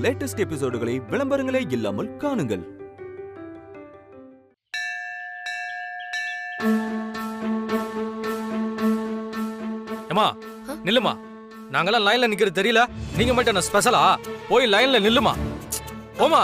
Latest எபிசோடுகளை விளம்பரங்களே இல்லாமல் காணுங்கள். ஏமா நில்லுமா, நாங்கெல்லாம் லைன்ல நிக்கிறது தெரியல, நீங்க மட்டும் என்ன ஸ்பெஷலா? போய் லைன்ல நில்லுமா. போமா.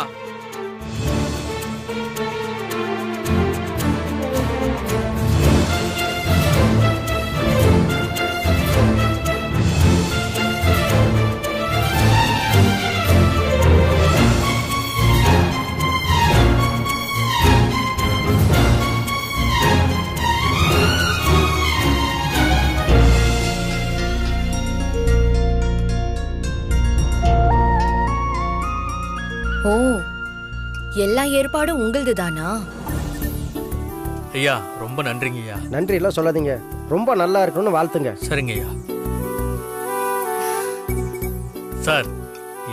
ஓ, எல்லா ஏற்பாடும் உங்களது தானா? ஐயா ரொம்ப நன்றிங்க ஐயா. நன்றி எல்லாம் சொல்லாதீங்க, ரொம்ப நல்லா இருக்கணும்னு வாழ்த்துங்க. சரிங்க ஐயா. சார்,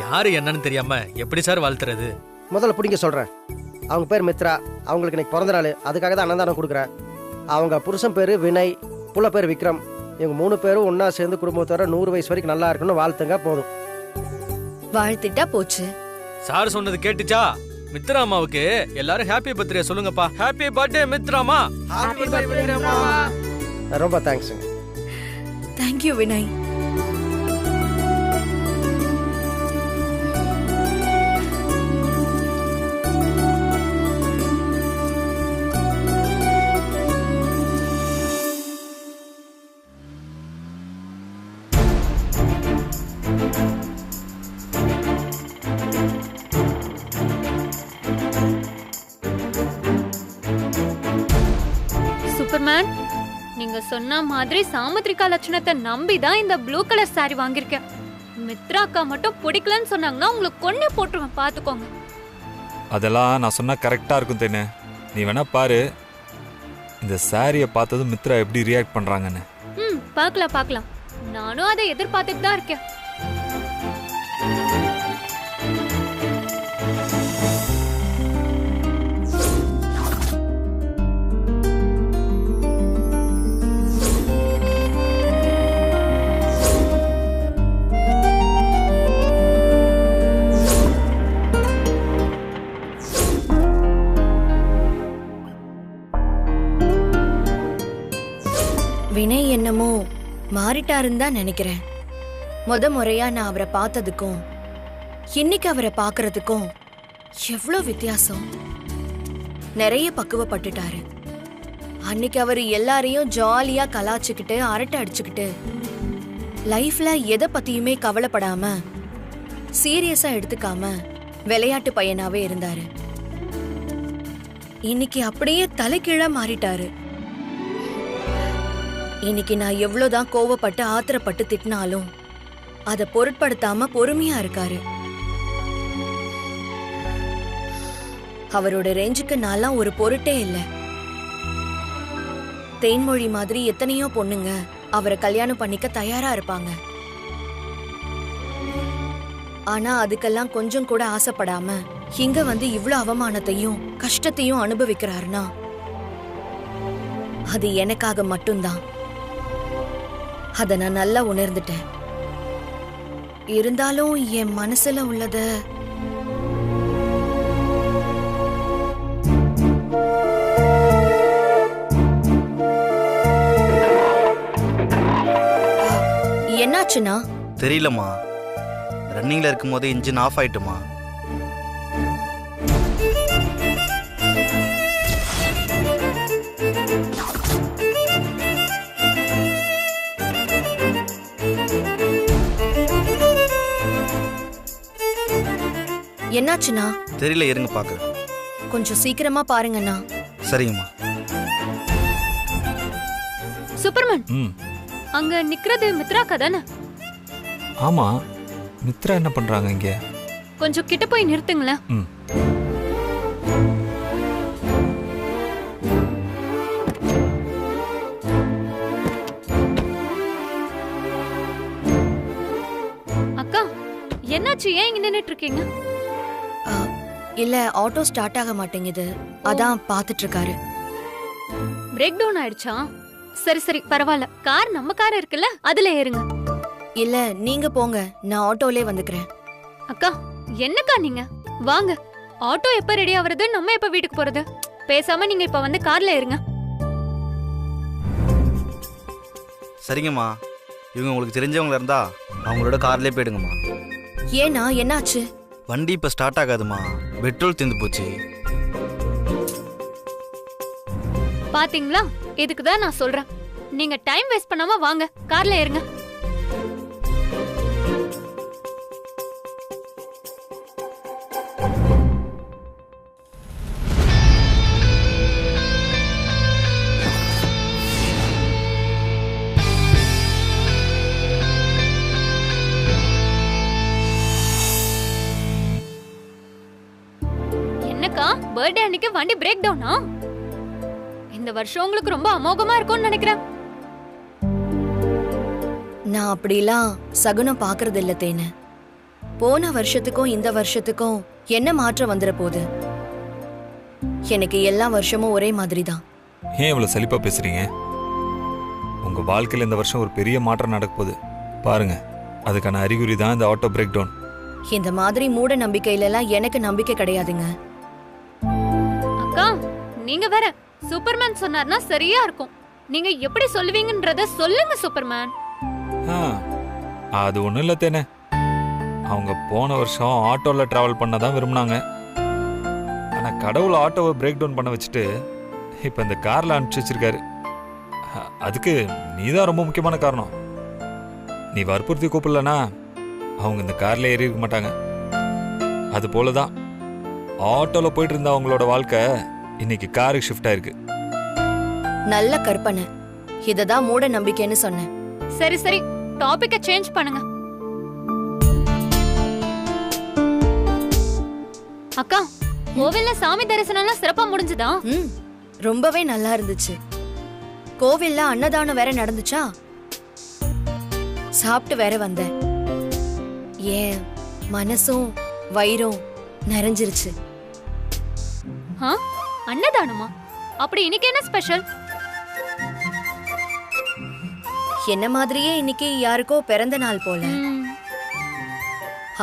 யாரு என்னன்னு தெரியாம எப்படி சார் வாழ்த்துறது? முதல்ல பிடிங்க சொல்றேன். அவங்க பேர் மித்ரா, அவங்களுக்கு இன்னைக்கு பிறந்த நாள், அதுக்காக தான் அன்னதானம் கொடுக்குறேன். அவங்க புருஷன் பேரு வினய், புள்ள பேர் விக்ரம். இவங்க 3 பேரும் ஒன்னா சேர்ந்து குடும்பத்தோட 100 வயசு வரைக்கும் நல்லா இருக்கணும்னு வாழ்த்துங்க போதும். வாழ்த்திட்டா போச்சு. சார் சொன்னது கேட்டுச்சா? மித்ராமாவுக்கு எல்லாரும் ஹாப்பி பர்த்டே சொல்லுங்கப்பா. ஹாப்பி பர்த்டே மித்ராமா. ரொம்ப தேங்க்ஸுங்க. தேங்க்யூ வினய். சூப்பர்மேன், நீங்க சொன்ன மாதிரி சாமுத்ரிகா லட்சணத்தை நம்பிதான் இந்த ப்ளூ கலர் சாரி வாங்கிருக்கேன். மித்ராக்கா மட்டும் பிடிக்கலன்னு சொன்னாங்கன்னா உங்களுக்கு கொன்னே போட்டுருவேன், பாத்துக்கோங்க. அதெல்லாம் நான் சொன்னா கரெக்டா இருக்கும் தேனே. நீ வேணா பாரு, இந்த சாரியை பார்த்ததும் மித்ரா எப்படி ரியாக்ட் பண்றாங்கன்னு. பார்க்கலாம். நானும் அதை எதிர்பார்த்துட்டு தான் இருக்கேன். வினய் என்னமோ மாறிட்டாருன்னு தான் நினைக்கிறேன். முறையா நான் அவரை பார்த்ததுக்கும் இன்னைக்கு அவரை பார்க்கறதுக்கும் எவ்வளோ வித்தியாசம். நிறைய பக்குவப்பட்டுட்டாரு. அன்னைக்கு அவர் எல்லாரையும் ஜாலியா கலாச்சுக்கிட்டு அரட்டை அடிச்சுக்கிட்டு லைஃப்ல எதை பத்தியுமே கவலைப்படாம சீரியஸா எடுத்துக்காம விளையாட்டு பையனாவே இருந்தாரு. இன்னைக்கு அப்படியே தலைகீழா மாறிட்டாரு. இன்னைக்கு நான் எவ்வளவுதான் கோவப்பட்டு ஆத்திரப்பட்டு திட்டினாலும் அதை பொருட்படுத்தாம பொறுமையா இருக்காரு. அவரோட ரேஞ்சுக்கு நான்லாம் ஒரு பொருட்டே இல்ல. தேன்மொழி மாதிரி எத்தனையோ பொண்ணுங்க அவரை கல்யாணம் பண்ணிக்க தயாரா இருப்பாங்க. ஆனா அதுக்கெல்லாம் கொஞ்சம் கூட ஆசைப்படாம இங்க வந்து இவ்வளவு அவமானத்தையும் கஷ்டத்தையும் அனுபவிக்கிறாருன்னா அது எனக்காக மட்டும்தான். அத நான் நல்லா உணர்ந்துட்டேன். இருந்தாலும் என் மனசுல உள்ளத என்னாச்சுன்னா தெரியலம்மா. ரன்னிங்ல இருக்கும் போதே இன்ஜின் ஆஃப் ஆயிட்டுமா. என்னாச்சுன்னா தெரியல, இருங்க பாக்குறேன். கொஞ்சம் சீக்கிரமா பாருங்கண்ணா. சரிங்கம்மா. சூப்பர்மேன், அங்க நிக்கிறது மித்ராக்கா தானே? ஆமா, மித்ரா என்ன பண்றாங்க இங்க? கொஞ்சம் கிட்ட போய் நிறுத்துங்களேன். அக்கா, என்னாச்சு? ஏன் இங்க நின்னுட்டு இருக்கீங்க? இல்ல, ஆட்டோ ஸ்டார்ட் ஆக மாட்டேங்குது, அதான் பாத்துட்டு இருக்காரு. பிரேக் டவுன் ஆயிடுச்சா? சரி சரி பரவாயில்ல, கார் நம்ம கார் இருக்குல்ல, அதுல ஏறுங்க. இல்ல நீங்க போங்க, நான் ஆட்டோலே வந்துக்கிறேன். அக்கா என்னக்கா நீங்க வாங்க, ஆட்டோ எப்ப ரெடி ஆவறது, நம்ம எப்ப வீட்டுக்கு போறது? பேசாம நீங்க இப்ப வந்து கார்ல ஏறுங்க. சரிங்கம்மா, இவங்க உங்களுக்கு தெரிஞ்சவங்கள இருந்தா அவங்களோட கார்லேயே போயிடுங்கம்மா. ஏன்னா என்னாச்சு? வண்டி இப்போ ஸ்டார்ட் ஆகாதுமா, பெட்ரோல் தீர்ந்து போச்சு. பாத்தீங்களா, இதுக்குதான் நான் சொல்றேன், நீங்க டைம் வேஸ்ட் பண்ணாம வாங்க, கார்ல ஏறுங்க. என்னக்கா, பர்த்டே அன்னைக்கு வண்டி பிரேக் டவுனா? இந்த வருஷம் உங்களுக்கு ரொம்ப அமோகமா இருக்கும்னு நினைக்கிறேன். நான் அப்படிலாம் சகுனம் பாக்குறது இல்ல தேனு. போன வருஷத்துக்கும் இந்த வருஷத்துக்கும் என்ன மாற்றம் வந்துட போகுது? எனக்கு எல்லா வருஷமும் ஒரே மாதிரி தான். ஏன் இவ்வளவு சலிப்பா பேசுறீங்க? உங்க வாழ்க்கையில இந்த வருஷம் ஒரு பெரிய மாற்றம் நடக்க போகுது பாருங்க. அதுக்கான அறிகுறி தான் இந்த ஆட்டோ பிரேக் டவுன். இந்த மாதிரி மூட நம்பிக்கையில எல்லாம் எனக்கு நம்பிக்கை கிடையாதுங்க. அக்கா, நீங்க வேற சூப்பர்மேன் சொன்னார்னா சரியா இருக்கும். நீங்க எப்படி சொல்லுவீங்கன்றத சொல்லுங்க சூப்பர்மேன். அது ஒண்ணும் இல்ல தேனே. அவங்க போன வருஷம் ஆட்டோல டிராவல் பண்ணதான் விரும்பினாங்க. ஆனா கடவுள் ஆட்டோவை பிரேக் டவுன் பண்ண வச்சுட்டு இப்ப இந்த கார்ல அனுப்பிச்சு வச்சிருக்காரு. அதுக்கு நீதான் ரொம்ப முக்கியமான காரணம். நீ வற்புறுத்தி கூப்பிடலனா அவங்க இந்த கார்ல ஏறி இருக்க மாட்டாங்க. அது போலதான் ஆட்டோல போயிட்டு இருந்த அவங்களோட வாழ்க்கை இன்னைக்கு காருக்கு ஷிஃப்ட் ஆயிருக்கு. நல்ல கற்பனை. இததான் மூட நம்பிக்கைன்னு சொன்னேன். சரி சரி, டாபிக்க சேஞ்ச் பண்ணுங்க. அக்கா, கோவில்ல சாமி தரிசனம்லாம் சிறப்பா முடிஞ்சுதா? ரொம்பவே நல்லா இருந்துச்சு. கோவில்ல அன்னதானம் வேற நடந்துச்சா, சாப்பிட்டு வேற வந்தேன். ஏன் மனசும் வயிறும் நிறைஞ்சிருச்சு. அன்னதானமா? அப்படி இன்னைக்கு என்ன ஸ்பெஷல்? என்ன மாதிரியே இன்னைக்கு யாருக்கோ பிறந்த நாள் போல.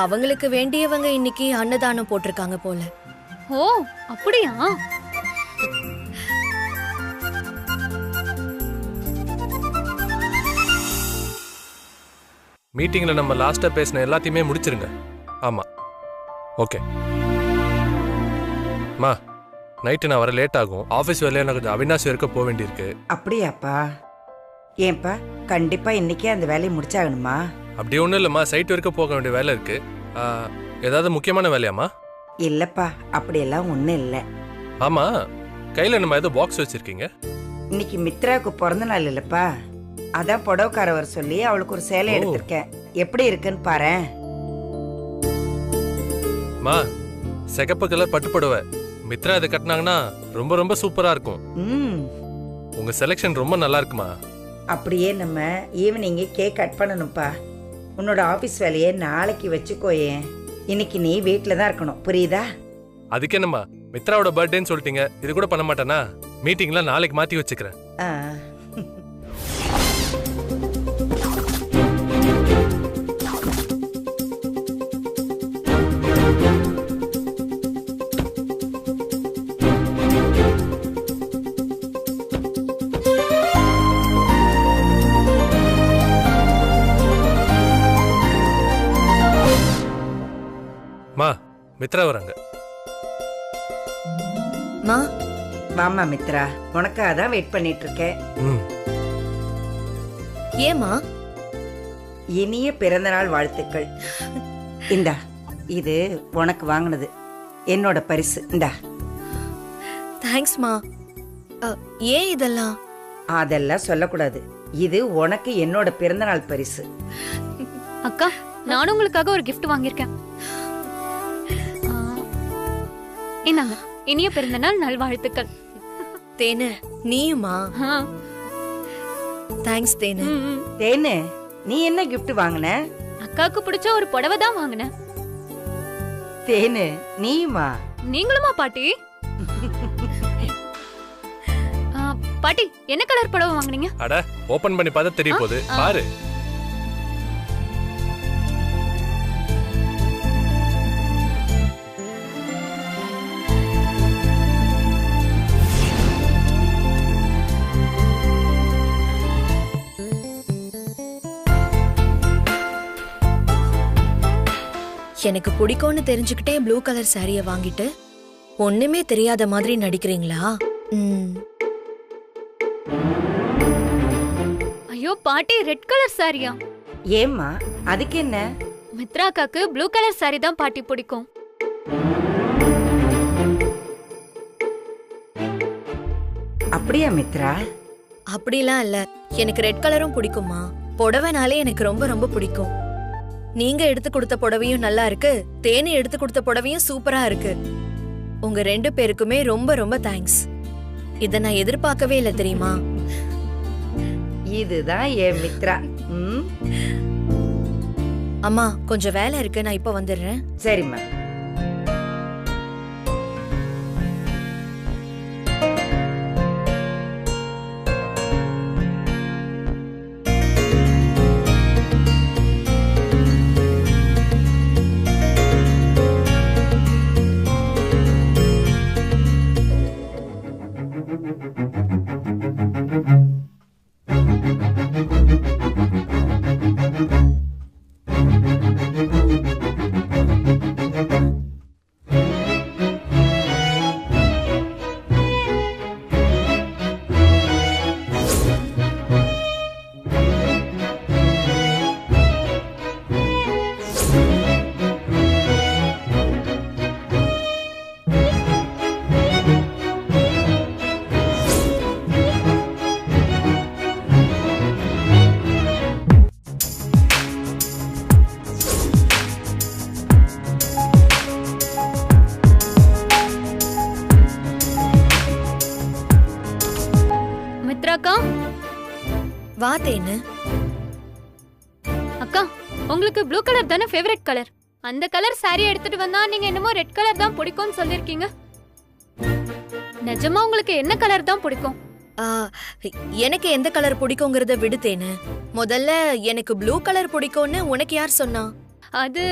அவங்களுக்கு வேண்டியவங்க இன்னைக்கு அன்னதானம் போட்டிருக்காங்க போல. ஓ, அப்படியா? மீட்டிங்ல நம்ம லாஸ்டா பேசின எல்லாத்தையுமே முடிச்சிருங்க. ஆமா, ஓகே. மா, நைட்டு நான் வர லேட் ஆகும். ஆஃபீஸ் வேலையை நான் கொஞ்சம் அவினாசி வரைக்கும் போக வேண்டியிருக்கு. அப்படியாப்பா? ஏன்பா, கண்டிப்பா இன்னைக்கே அந்த வேலையை முடிச்சாகணுமா? அப்படி ஒன்றும் இல்லைம்மா, சைட் வரைக்கும் போக வேண்டிய வேலை இருக்கு. ஏதாவது முக்கியமான வேலையாம்மா? இல்லப்பா, அப்படியெல்லாம் ஒன்றும் இல்லை. ஆமா, கையில நம்ம ஏதோ பாக்ஸ் வச்சிருக்கீங்க. இன்னைக்கு மித்ராவுக்கு பிறந்த நாள் இல்லப்பா, அதான் புடவைக்காரவர் சொல்லி அவளுக்கு ஒரு சேலை எடுத்திருக்கேன். எப்படி இருக்குன்னு பாரு. மா, சிகப்பு கலர் பட்டு புடவை. மித்ரா இதை கட்டினாங்கன்னா ரொம்ப ரொம்ப சூப்பரா இருக்கும். உங்க செலெக்ஷன் ரொம்ப நல்லா இருக்குமா. அப்படியே நம்ம ஈவினிங்கே கேக் கட் பண்ணணும்ப்பா. உன்னோட ஆபீஸ் வேலையை நாளைக்கு வச்சுக்கோயே. இன்னைக்கு நீ வீட்டில் தான் இருக்கணும், புரியுதா? அதுக்கு என்னம்மா, மித்ராவோட பர்த்டேன்னு சொல்லிட்டீங்க, இது கூட பண்ண மாட்டேனா? மீட்டிங்ல நாளைக்கு மாத்தி வச்சுக்கிறேன். மா, மித்ரா வராங்க. மா, வாமா மித்ரா, உனக்காக தான் வெயிட் பண்ணிட்டு இருக்கேன். ஏமா? இனிய பிறந்த நாள் வாழ்த்துக்கள். இந்தா, இது உனக்கு வாங்கினது, என்னோட பரிசு. இந்தா. தேங்க்ஸ் மா. ஏன் இதெல்லாம்? அதெல்லாம் சொல்லக்கூடாது. இது உனக்கு என்னோட பிறந்த நாள் பரிசு. அக்கா, நானும் உங்களுக்காக ஒரு gift வாங்கியிருக்கேன். இந்தாங்க, இனிய பிறந்த நாள் நல்வாழ்த்துக்கள். தேனு, நீயுமா? தேங்க்ஸ் தேனு. தேனு, நீ என்ன gift வாங்கின? அக்காவுக்கு பிடிச்ச ஒரு புடவை தான் வாங்கினேன். தேனு, நீயுமா? நீங்களுமா பாட்டி? பாட்டி, என்ன கலர் புடவை வாங்குனீங்க? அட, ஓபன் பண்ணி பார்த்தா தெரிய போகுது, பாரு. எனக்கு பிடிக்கும்னு தெரிஞ்சுக்கிட்டே ப்ளூ கலர் சாரிய வாங்கிட்டு ஒண்ணுமே தெரியாத மாதிரி நடிக்கிறீங்களா? ஐயோ பாட்டி, ரெட் கலர் சாரியா? ஏம்மா அதுக்கு என்ன? மித்ராக்காக்கு ப்ளூ கலர் சாரி தான் பாட்டி பிடிக்கும். அப்படியா மித்ரா? அப்படிலாம் இல்ல, எனக்கு ரெட் கலரும் பிடிக்குமா. புடவைனாலே எனக்கு ரொம்ப ரொம்ப பிடிக்கும். நீங்க எடுத்து கொடுத்த புடவையும் நல்லா இருக்கு, தேனி எடுத்து கொடுத்த புடவையும் சூப்பரா இருக்கு. உங்க 2 பேருக்குமே ரொம்ப ரொம்ப தேங்க்ஸ். இத நான் எதிர்பார்க்கவே இல்லை தெரியுமா? இதுதான் என் மித்ரா. அம்மா கொஞ்சம் வேலை இருக்கு, நான் இப்ப வந்துடுறேன். சரிம்மா. மித்ராக்கா, வா தேனு. அக்கா உங்களுக்கு ப்ளூ கலர் தானே ஃபேவரட் கலர்? அந்த கலர் சாரி எடுத்துட்டு வந்தா நீங்க என்னமோ ரெட் கலர் தான் பிடிக்கும்னு சொல்லிருக்கீங்க. நிஜமா உங்களுக்கு என்ன கலர் தான் பிடிக்கும்? எனக்கு எந்த கலர் பிடிக்குங்கிறத விடுத்தேனு. முதல்ல எனக்கு ப்ளூ கலர் பிடிக்கும்னு உனக்கு யார் சொன்னா? அது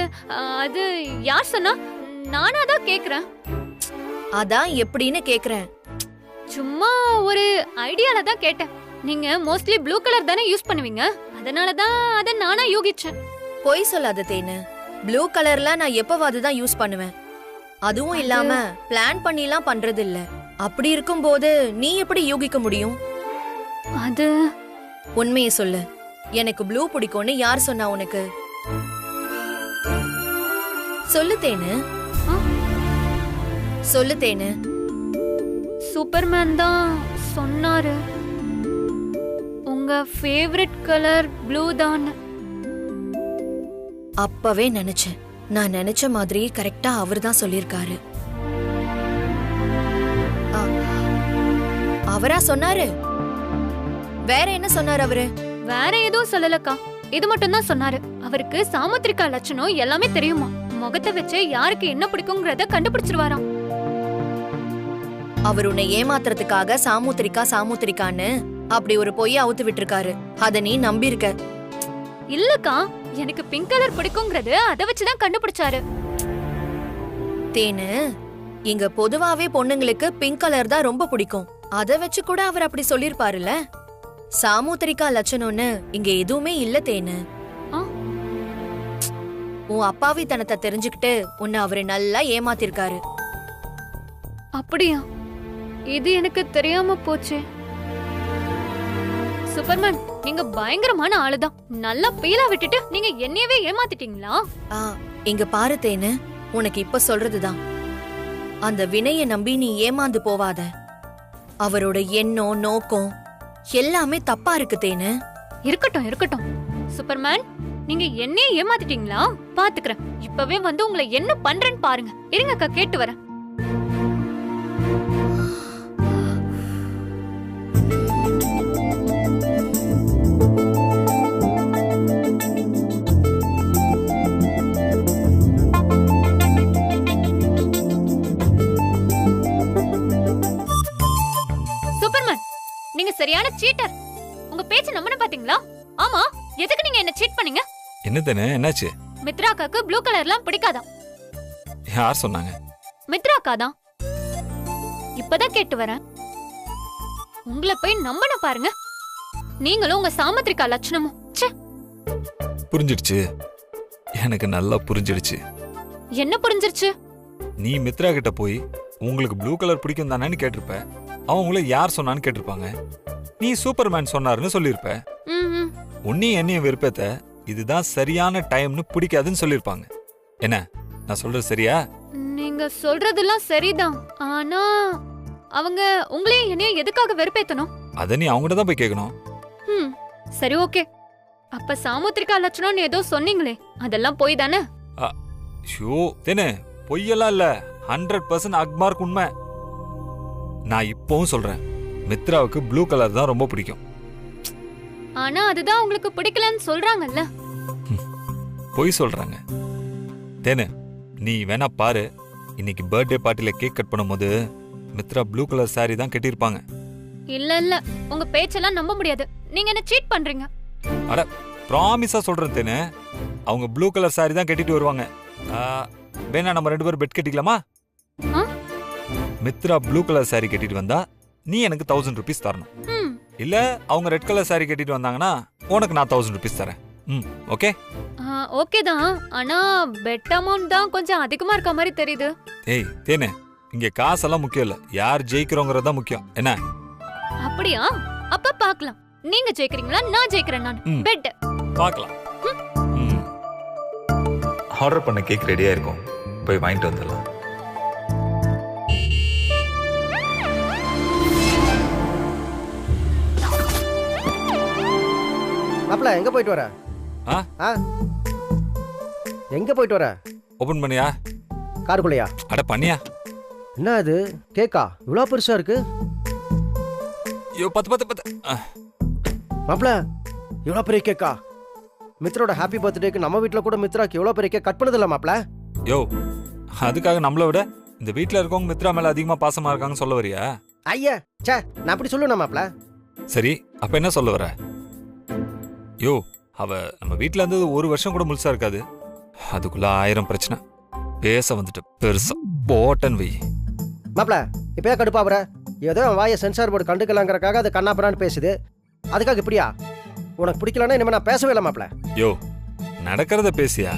அது யார் சொன்னா? நானா தான் கேக்குறேன். அதான் எப்படின்னு கேக்குறேன். சும்மா ஒரு ஐடியால தான் கேட்டேன். நீங்க மோஸ்ட்லி ப்ளூ கலர் தானே யூஸ் பண்ணுவீங்க, அதனால தான் அத நானா யோகிச்சேன். போய் சொல்லாத தேனு. ப்ளூ கலர்லாம் நான் எப்பவாது தான் யூஸ் பண்ணுவேன். அதுவும் இல்லாம பிளான் பண்ணிலாம் பண்றது இல்ல. அப்படி இருக்கும்போது நீ எப்படி யோகிக்க முடியும்? அது உண்மையை சொல்லு. எனக்கு ப்ளூ பிடிக்கும்னு யார் சொன்னா உனக்கு? சொல்லு தேனு, சொல்லு தேனு. சூப்பர்மேன் தான் சொன்னாரு உங்க ஃபேவரட் கலர் ப்ளூ தான். அப்பவே நினைச்சேன். நான் நினைச்ச மாதிரி கரெக்டா அவர் தான் சொல்லிருக்காரு. அவரா சொன்னாரு? வேற என்ன சொன்னாரு அவரு? வேற எதுவும் சொல்லலக்கா, இது மட்டும் தான் சொன்னாரு. அவருக்கு சாமுத்திரிகா லட்சணம் எல்லாமே தெரியுமா. முகத்தை வச்சு யாருக்கு என்ன பிடிக்கும்ங்கறத கண்டுபிடிச்சிருவாராம். அவர் உன்னை ஏமாத்துறதுக்காக சாமுத்திரிகா சாமுத்திரிகான்னு அப்படி ஒரு பொய்ய அவுத்து விட்டுருக்காரு. அத நீ நம்பி இருக்க. இல்லக்கா, எனக்கு பிங்க் கலர் பிடிக்கும்ங்கறது அத வச்சுதான் கண்டுபிடிச்சாரு. தேனு, இங்க பொதுவாவே பொண்ணுங்களுக்கு பிங்க் கலர் தான் ரொம்ப பிடிக்கும். அத வச்சு கூட அவர் அப்படி சொல்லிருப்பாருல. சாமுத்திரிகா லட்சணம்னு இங்க எதுவுமே இல்ல தேனு. உன் அப்பாவித்தனத்தை தெரிஞ்சுக்கிட்டு உன்னை அவரு நல்லா ஏமாத்திருக்காரு. அப்படியா? இது எனக்கு தெரியாம போச்சு. சூப்பர்மேன், நீங்க பயங்கரமான ஆளுதான். நல்லா பீலா விட்டுட்டு நீங்க என்னையவே ஏமாத்திட்டீங்களா? இங்க பாரு தேனு, உனக்கு இப்ப சொல்றதுதான். அந்த வினைய நம்பி நீ ஏமாந்து போவாத. அவரோட எண்ணம் நோக்கம் எல்லாமே தப்பா இருக்கு தேனு. இருக்கட்டும் இருக்கட்டும் சூப்பர்மேன், நீங்க என்னையே ஏமாத்திட்டீங்களா? பாத்துக்கிறேன். இப்பவே வந்து உங்களை என்ன பண்றேன்னு பாருங்க. இருங்கக்கா, கேட்டு வரேன். சூப்பர்மேன், நீங்க சரியான சீட்டர். உங்க பேச்ச நம்பன பாத்தீங்களா? ஆமா, எதுக்கு நீங்க என்ன சீட் பண்ணீங்க? என்ன தானே, என்னாச்சு? மித்ராக்காக்கு ப்ளூ கலர்லாம் பிடிக்காதா? யார் சொன்னாங்க? மித்ராக்கா தான். இப்பதான் கேட்டு வரேன். உங்களை போய் நம்பன பாருங்க. நீங்களும் உங்க சாமுத்திரிகா லட்சணமும். புரிஞ்சிடுச்சு, எனக்கு நல்லா புரிஞ்சிடுச்சு. என்ன புரிஞ்சிருச்சு? நீ மித்ரா கிட்ட போய் உங்களுக்கு ப்ளூ கலர் பிடிக்கும் தானேன்னு கேட்டிருப்ப. அவன் உங்களை யார் சொன்னான்னு கேட்டிருப்பாங்க. நீ சூப்பர்மேன் சொன்னாருன்னு சொல்லியிருப்ப. உன்னையும் என்னையும் விருப்பத்தை இதுதான் சரியான டைம்னு பிடிக்காதுன்னு சொல்லியிருப்பாங்க. என்ன நான் சொல்றது சரியா? நீங்க சொல்றதெல்லாம் சரிதான். ஆனா அவங்க உங்களையும் என்னையும் எதுக்காக வெறுப்பேத்தணும்? அதை நீ அவங்ககிட்ட தான் போய் கேட்கணும். சரி ஓகே. அப்ப சாமுத்திரிகா லட்சணம்னு ஏதோ சொன்னீங்களே, அதெல்லாம் போய் தானே? ஷோ தேனே, பொய்யெல்லாம் இல்ல, 100% அக்மார்க் உண்மை. நான் இப்பவும் சொல்றேன், மித்ராவுக்கு ப்ளூ கலர் தான் ரொம்ப பிடிக்கும். ஆனா அதுதான் உங்களுக்கு பிடிக்கலன்னு சொல்றாங்கல்ல. பொய் சொல்றாங்க. தேனே, நீ வேணா பாரு, இன்னைக்கு பர்த்டே பார்ட்டில கேக் கட் பண்ணும்போது மித்ரா ப்ளூ கலர் சாரி தான் கட்டியிருப்பாங்க. இல்ல இல்ல, உங்க பேச்செல்லாம் நம்ப முடியாது. நீங்க என்ன சீட் பண்றீங்க. அட ப்ராமிஸா சொல்றேன் தேனே, அவங்க ப்ளூ கலர் சாரி தான் கட்டிட்டு வருவாங்க. வேணா நம்ம 2 பேரும் பெட் கட்டிக்கலாமா? மித்ரா ப்ளூ கலர் சாரி கட்டிட்டு வந்தா நீ எனக்கு 1000 rupees தரணும். இல்ல அவங்க ரெட் கலர் சாரி கட்டிட்டு வந்தாங்கன்னா உனக்கு நான் 1000 rupees தரேன். ஓகே? ஓகே தான். ஆனா பெட் அமௌண்ட் தான் கொஞ்சம் அதிகமா இருக்க மாதிரி தெரியுது. ஏய் தேனே, இங்க காசெல்லாம் முக்கியம் இல்ல, யார் ஜெயிக்கிறோங்கிறது தான் முக்கியம். என்ன? அப்படியா? அப்ப பார்க்கலாம். நீங்க ஜெயிக்கிறீங்களா நான் ஜெயிக்கிறேன்? நான் பெட் பார்க்கலாம். ஆர்டர் பண்ண கேக் ரெடியா இருக்கும், போய் வாங்கிட்டு வந்துடலாம். மாப்ள எங்க போயிட்டு வர? எங்க போயிட்டு வர? ஓபன் பண்ணியா? காருக்குள்ளையா? அட பண்ணியா? என்ன அது கேக்கா இவ்வளோ பெருசா இருக்கு? ஐயோ 10 மாப்ள இவ்வளோ பெரிய கேக்கா? மித்ரோட ஹாப்பி பர்த்டேக்கு நம்ம வீட்டில் கூட மித்ராக்கு எவ்வளோ பெரிய கேக் கட் பண்ணதில்ல மாப்ள? யோ, அதுக்காக நம்மளை விட இந்த வீட்டில் இருக்கவங்க மித்ரா மேல அதிகமா பாசமா இருக்காங்கன்னு சொல்ல வரியா? ஐயா சே, நான் அப்படி சொல்லுவேன் மாப்ள. சரி, அப்ப என்ன சொல்ல வர? யோ, அவ நம்ம வீட்டில் இருந்தது 1 வருஷம் கூட முழுசா இருக்காது, அதுக்குள்ள 1000 பிரச்சனை. பேச வந்துட்டு பெருசா போட்டன் வை. மாப்ள இப்பயே கடுப்பாவற? ஏதோ வாயை சென்சார் போர்டு கண்டுக்கலாங்கிறக்காக அது கண்ணாப்பறான்னு பேசுது, அதுக்காக இப்படியா? உனக்கு பிடிக்கலன்னா இனிமே நான் பேசவே இல்லை மாப்ள. யோ, நடக்கிறத பேசியா?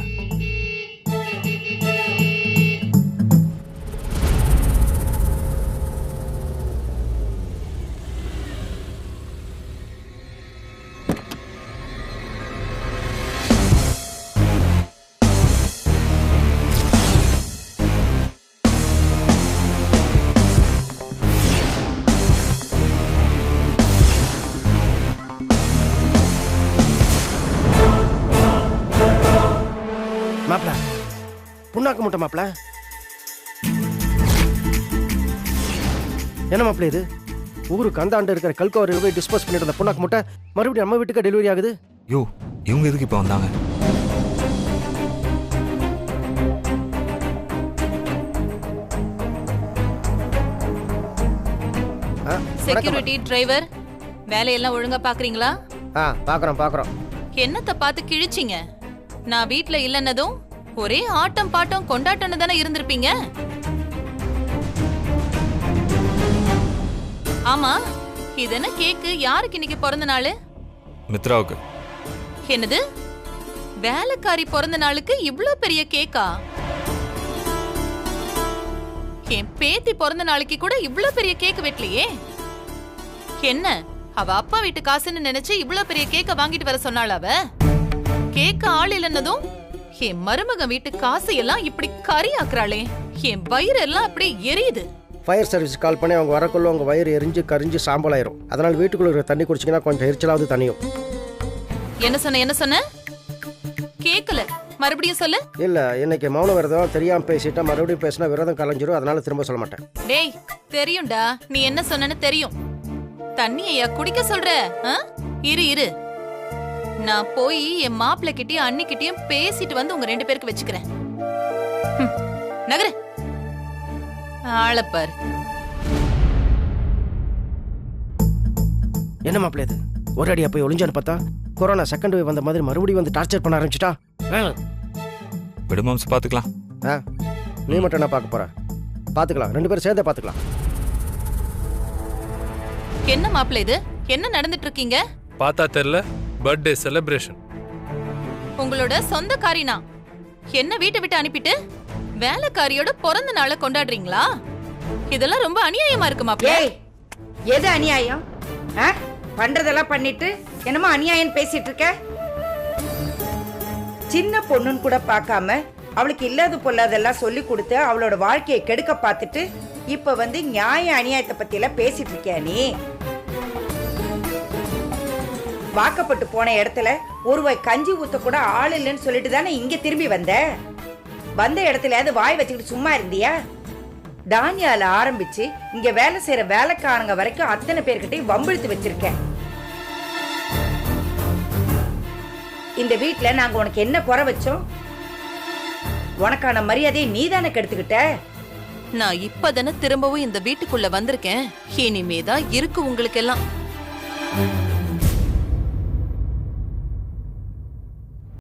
மாப்ள புண்ணாக்க முட்டை மாப்ள. என்ன மாப்ள இது? ஊருக்கு அந்தாண்டு இருக்கிற கல்கோரில் போய் டிஸ்போஸ் பண்ணிட்டு இருந்த புண்ணாக்கு முட்டை மறுபடியும் நம்ம வீட்டுக்கு டெலிவரி ஆகுது. யோ, இவங்க எதுக்கு இப்ப வந்தாங்க? செக்யூரிட்டி டிரைவர், வேலையெல்லாம் ஒழுங்கா பாக்குறீங்களா? பாக்குறோம். என்னத்த பார்த்து கிழிச்சிங்க? நான் வீட்ல இல்லன்னதும் ஒரே ஆட்டம் பாட்டம் கொண்டாட்டம்னு தானே இருந்திருப்பீங்க. ஆமா, இது என்ன கேக்கு? யாருக்கு இன்னைக்கு பிறந்த நாள்? மித்ராவுக்கு. என்னது, வேலைக்காரி பிறந்த நாளுக்கு இவ்ளோ பெரிய கேக்கா? என் பேத்தி பிறந்த நாளைக்கு கூட இவ்ளோ பெரிய கேக் வெட்டலையே. என்ன, அவ அப்பா வீட்டு காசுன்னு நினைச்சு இவ்ளோ பெரிய கேக்க வாங்கிட்டு வர சொன்னாள் அவ. கேக்க ஆள் இல்லன்னதும் என் மருமக வீட்டு காசு எல்லாம் இப்படி கறி ஆக்குறாளே, என் வயிறு எல்லாம் அப்படி எரியுது. ஃபயர் சர்வீஸ் கால் பண்ணி அவங்க வரக்குள்ள உங்க வயிறு எரிஞ்சு கரிஞ்சு சாம்பல் ஆயிரும். அதனால வீட்டுக்குள்ள இருக்கிற தண்ணி குடிச்சிங்கன்னா கொஞ்சம் எரிச்சலாவது தனியும். என்ன சொன்ன? கேக்கல, மறுபடியும் சொல்லு. இல்ல, இன்னைக்கு மௌன விரதம், தெரியாம பேசிட்டா மறுபடியும் பேசினா விரதம் கலைஞ்சிரும், அதனால திரும்ப சொல்ல மாட்டேன். டேய், தெரியும்டா நீ என்ன சொன்னன்னு தெரியும். தண்ணியா குடிக்க சொல்ற? இரு, நான் போய் என் மாப்பிள்ளை கிட்டயும் அண்ணிக்கிட்டயும் பேசிட்டு வந்து உங்க 2 பேருக்கு வச்சுக்கிறேன். நகர ஆளப்பார். என்ன மாப்பிள்ள இது? ஒரு அடியா போய் ஒளிஞ்சான்னு பார்த்தா கொரோனா செகண்ட் வேவ் வந்த மாதிரி மறுபடியும் வந்து டார்ச்சர் பண்ண ஆரம்பிச்சிட்டா. விடுமாம்ஸ் பாத்துக்கலாம். நீ மட்டும் என்ன பார்க்க போற? பாத்துக்கலாம், 2 பேரும் சேர்ந்தே பாத்துக்கலாம். என்ன மாப்பிள்ள இது? என்ன நடந்துட்டு இருக்கீங்க? பார்த்தா தெரியல, பர்த்டே செலிப்ரேஷன். உங்களோட சொந்த காரினா என்ன வீட்டை விட்டு அனுப்பிட்டு வேலைக்காரியோட பிறந்த நாளை கொண்டாடுறீங்களா? இதெல்லாம் ரொம்ப அநியாயமா இருக்கு மாப்பிள்ள. ஏய், எது அநியாயம்? பண்றதெல்லாம் பண்ணிட்டு என்னமோ அநியாயம் பேசிட்டு இருக்க. சின்ன பொண்ணுன்னு கூட பார்க்காம அவளுக்கு இல்லாத பொல்லாதெல்லாம் சொல்லி கொடுத்து அவளோட வாழ்க்கையை கெடுக்க பார்த்துட்டு இப்ப வந்து நியாய அநியாயத்தை பத்தி எல்லாம் பேசிட்டு இருக்கியா நீ? வாக்கப்பட்டு போன இடத்துல ஒரு வாய் கஞ்சி ஊத்த கூட ஆள் இல்லைன்னு சொல்லிட்டு தானே இங்க திரும்பி வந்த இடத்துலயாவது வாய் வச்சுக்கிட்டு சும்மா இருந்தியா? தானியால ஆரம்பிச்சு இங்க வேலை செய்யற வேலைக்காரங்க வரைக்கும் அத்தனை பேர்கிட்டையும் வம்பிழுத்து வச்சிருக்கேன். இந்த வீட்டுல நாங்க உனக்கு என்ன குறை வச்சோம்? உனக்கான மரியாதையை நீதானே கெடுத்துக்கிட்ட. நான் இப்பதானே திரும்பவும் இந்த வீட்டுக்குள்ள வந்திருக்கேன். இனிமேதான் இருக்கு உங்களுக்கு எல்லாம்.